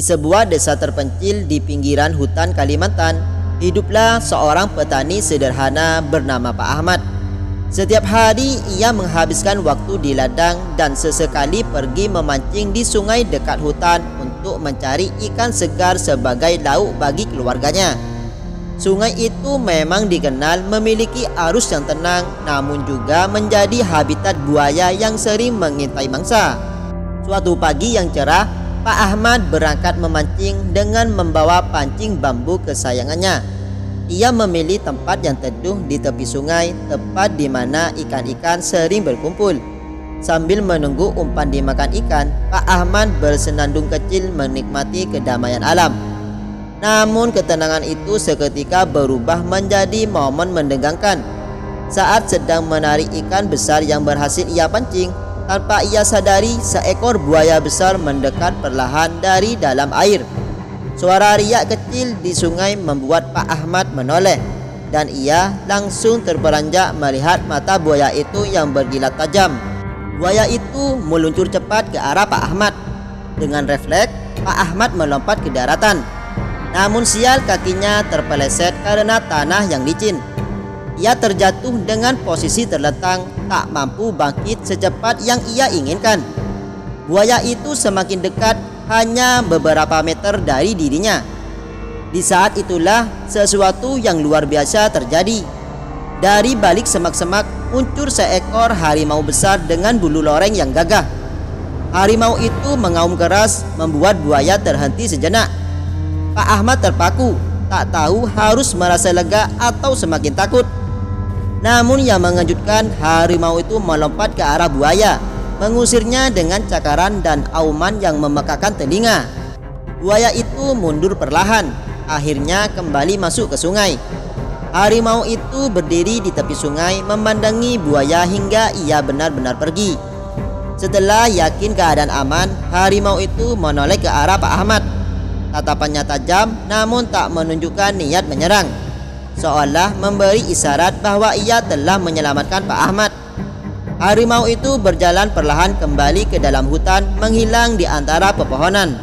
Di sebuah desa terpencil di pinggiran hutan Kalimantan, hiduplah seorang petani sederhana bernama Pak Ahmad. Setiap hari ia menghabiskan waktu di ladang dan sesekali pergi memancing di sungai dekat hutan untuk mencari ikan segar sebagai lauk bagi keluarganya. Sungai itu memang dikenal memiliki arus yang tenang, namun juga menjadi habitat buaya yang sering mengintai mangsa. Suatu pagi yang cerah, Pak Ahmad berangkat memancing dengan membawa pancing bambu kesayangannya. Ia memilih tempat yang teduh di tepi sungai, tepat di mana ikan-ikan sering berkumpul. Sambil menunggu umpan dimakan ikan, Pak Ahmad bersenandung kecil menikmati kedamaian alam. Namun ketenangan itu seketika berubah menjadi momen menegangkan. Saat sedang menarik ikan besar yang berhasil ia pancing, tanpa ia sadari seekor buaya besar mendekat perlahan dari dalam air. Suara riak kecil di sungai membuat Pak Ahmad menoleh, dan ia langsung terperanjat melihat mata buaya itu yang berkilat tajam. Buaya itu meluncur cepat ke arah Pak Ahmad. Dengan refleks, Pak Ahmad melompat ke daratan. Namun sial, kakinya terpeleset karena tanah yang licin. Ia terjatuh dengan posisi terlentang, tak mampu bangkit secepat yang ia inginkan. Buaya itu semakin dekat, hanya beberapa meter dari dirinya. Di saat itulah sesuatu yang luar biasa terjadi. Dari balik semak-semak muncul seekor harimau besar dengan bulu loreng yang gagah. Harimau itu mengaum keras, membuat buaya terhenti sejenak. Pak Ahmad terpaku, tak tahu harus merasa lega atau semakin takut. Namun yang mengejutkan, harimau itu melompat ke arah buaya, mengusirnya dengan cakaran dan auman yang memekakan telinga. Buaya itu mundur perlahan, akhirnya kembali masuk ke sungai. Harimau itu berdiri di tepi sungai memandangi buaya hingga ia benar-benar pergi. Setelah yakin keadaan aman, harimau itu menoleh ke arah Pak Ahmad. Tatapannya tajam namun tak menunjukkan niat menyerang, seolah memberi isyarat bahwa ia telah menyelamatkan Pak Ahmad. Harimau itu berjalan perlahan kembali ke dalam hutan, menghilang di antara pepohonan.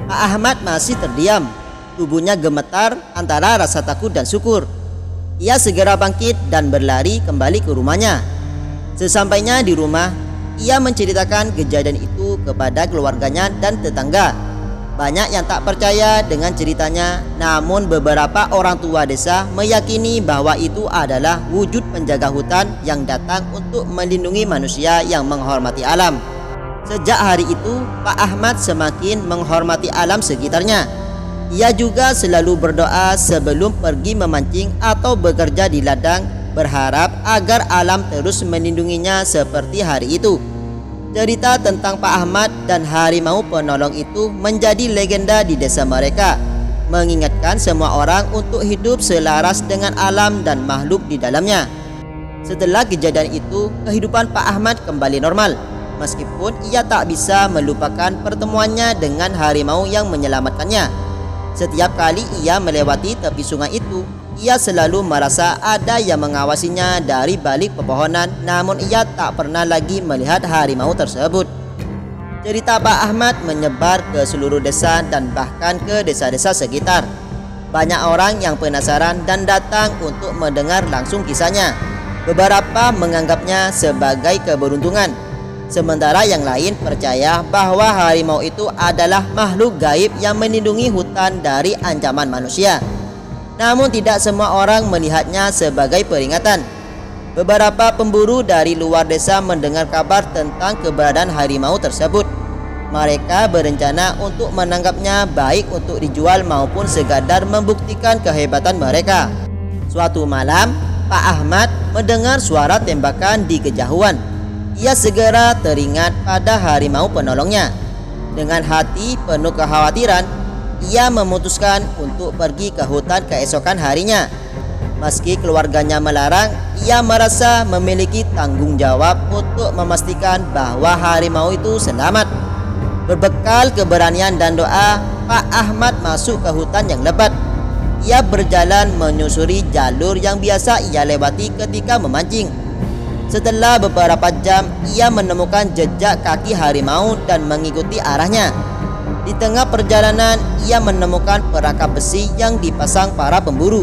Pak Ahmad masih terdiam, tubuhnya gemetar antara rasa takut dan syukur. Ia segera bangkit dan berlari kembali ke rumahnya. Sesampainya di rumah, ia menceritakan kejadian itu kepada keluarganya dan tetangga. Banyak yang tak percaya dengan ceritanya, namun beberapa orang tua desa meyakini bahwa itu adalah wujud penjaga hutan yang datang untuk melindungi manusia yang menghormati alam. Sejak hari itu, Pak Ahmad semakin menghormati alam sekitarnya. Ia juga selalu berdoa sebelum pergi memancing atau bekerja di ladang, berharap agar alam terus melindunginya seperti hari itu. Cerita tentang Pak Ahmad dan harimau penolong itu menjadi legenda di desa mereka, mengingatkan semua orang untuk hidup selaras dengan alam dan makhluk di dalamnya. Setelah kejadian itu, kehidupan Pak Ahmad kembali normal, meskipun ia tak bisa melupakan pertemuannya dengan harimau yang menyelamatkannya. Setiap kali ia melewati tepi sungai itu, ia selalu merasa ada yang mengawasinya dari balik pepohonan, namun ia tak pernah lagi melihat harimau tersebut. Cerita Pak Ahmad menyebar ke seluruh desa dan bahkan ke desa-desa sekitar. Banyak orang yang penasaran dan datang untuk mendengar langsung kisahnya. Beberapa menganggapnya sebagai keberuntungan, sementara yang lain percaya bahwa harimau itu adalah makhluk gaib yang melindungi hutan dari ancaman manusia. Namun tidak semua orang melihatnya sebagai peringatan. Beberapa pemburu dari luar desa mendengar kabar tentang keberadaan harimau tersebut. Mereka berencana untuk menangkapnya, baik untuk dijual maupun sekadar membuktikan kehebatan mereka. Suatu malam, Pak Ahmad mendengar suara tembakan di kejauhan. Ia segera teringat pada harimau penolongnya. Dengan hati penuh kekhawatiran, ia memutuskan untuk pergi ke hutan keesokan harinya. Meski keluarganya melarang, ia merasa memiliki tanggung jawab untuk memastikan bahwa harimau itu selamat. Berbekal keberanian dan doa, Pak Ahmad masuk ke hutan yang lebat. Ia berjalan menyusuri jalur yang biasa ia lewati ketika memancing. Setelah beberapa jam, ia menemukan jejak kaki harimau dan mengikuti arahnya. Di tengah perjalanan, ia menemukan perangkap besi yang dipasang para pemburu.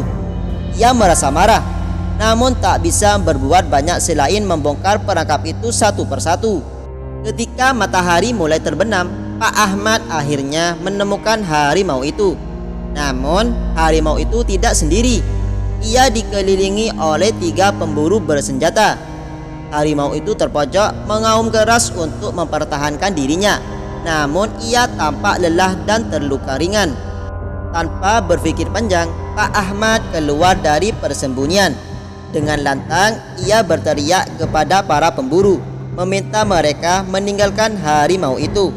Ia merasa marah, namun tak bisa berbuat banyak selain membongkar perangkap itu satu persatu. Ketika matahari mulai terbenam, Pak Ahmad akhirnya menemukan harimau itu. Namun, harimau itu tidak sendiri. Ia dikelilingi oleh 3 pemburu bersenjata. Harimau itu terpojok mengaum keras untuk mempertahankan dirinya. Namun ia tampak lelah dan terluka ringan. Tanpa berpikir panjang, Pak Ahmad keluar dari persembunyian. Dengan lantang, ia berteriak kepada para pemburu, meminta mereka meninggalkan harimau itu.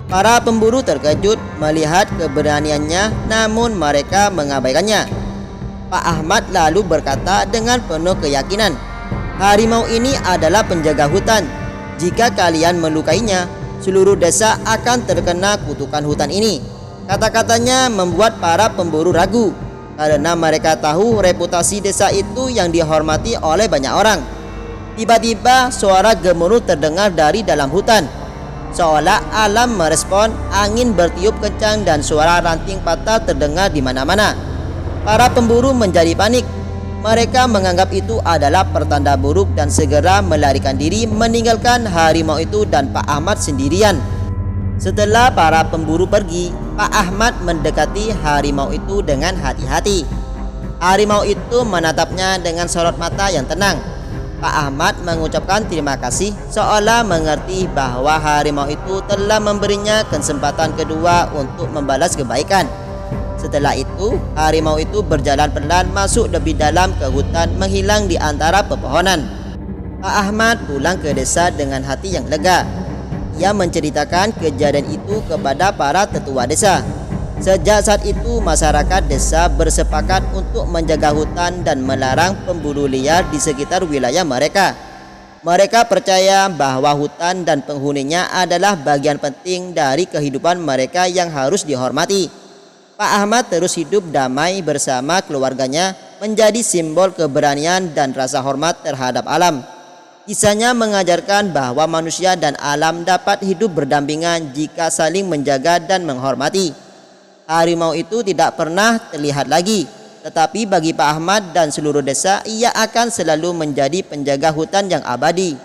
Para pemburu terkejut melihat keberaniannya, namun mereka mengabaikannya. Pak Ahmad lalu berkata dengan penuh keyakinan, "Harimau ini adalah penjaga hutan. Jika kalian melukainya, seluruh desa akan terkena kutukan hutan ini." Kata-katanya membuat para pemburu ragu, karena mereka tahu reputasi desa itu yang dihormati oleh banyak orang. Tiba-tiba suara gemuruh terdengar dari dalam hutan. Seolah alam merespon, angin bertiup kencang dan suara ranting patah terdengar di mana-mana. Para pemburu menjadi panik. Mereka menganggap itu adalah pertanda buruk dan segera melarikan diri meninggalkan harimau itu dan Pak Ahmad sendirian. Setelah para pemburu pergi, Pak Ahmad mendekati harimau itu dengan hati-hati. Harimau itu menatapnya dengan sorot mata yang tenang. Pak Ahmad mengucapkan terima kasih seolah mengerti bahwa harimau itu telah memberinya kesempatan kedua untuk membalas kebaikan. Setelah itu, harimau itu berjalan pelan masuk lebih dalam ke hutan menghilang di antara pepohonan. Pak Ahmad pulang ke desa dengan hati yang lega. Ia menceritakan kejadian itu kepada para tetua desa. Sejak saat itu, masyarakat desa bersepakat untuk menjaga hutan dan melarang pemburu liar di sekitar wilayah mereka. Mereka percaya bahwa hutan dan penghuninya adalah bagian penting dari kehidupan mereka yang harus dihormati. Pak Ahmad terus hidup damai bersama keluarganya, menjadi simbol keberanian dan rasa hormat terhadap alam. Kisahnya mengajarkan bahwa manusia dan alam dapat hidup berdampingan jika saling menjaga dan menghormati. Harimau itu tidak pernah terlihat lagi, tetapi bagi Pak Ahmad dan seluruh desa, ia akan selalu menjadi penjaga hutan yang abadi.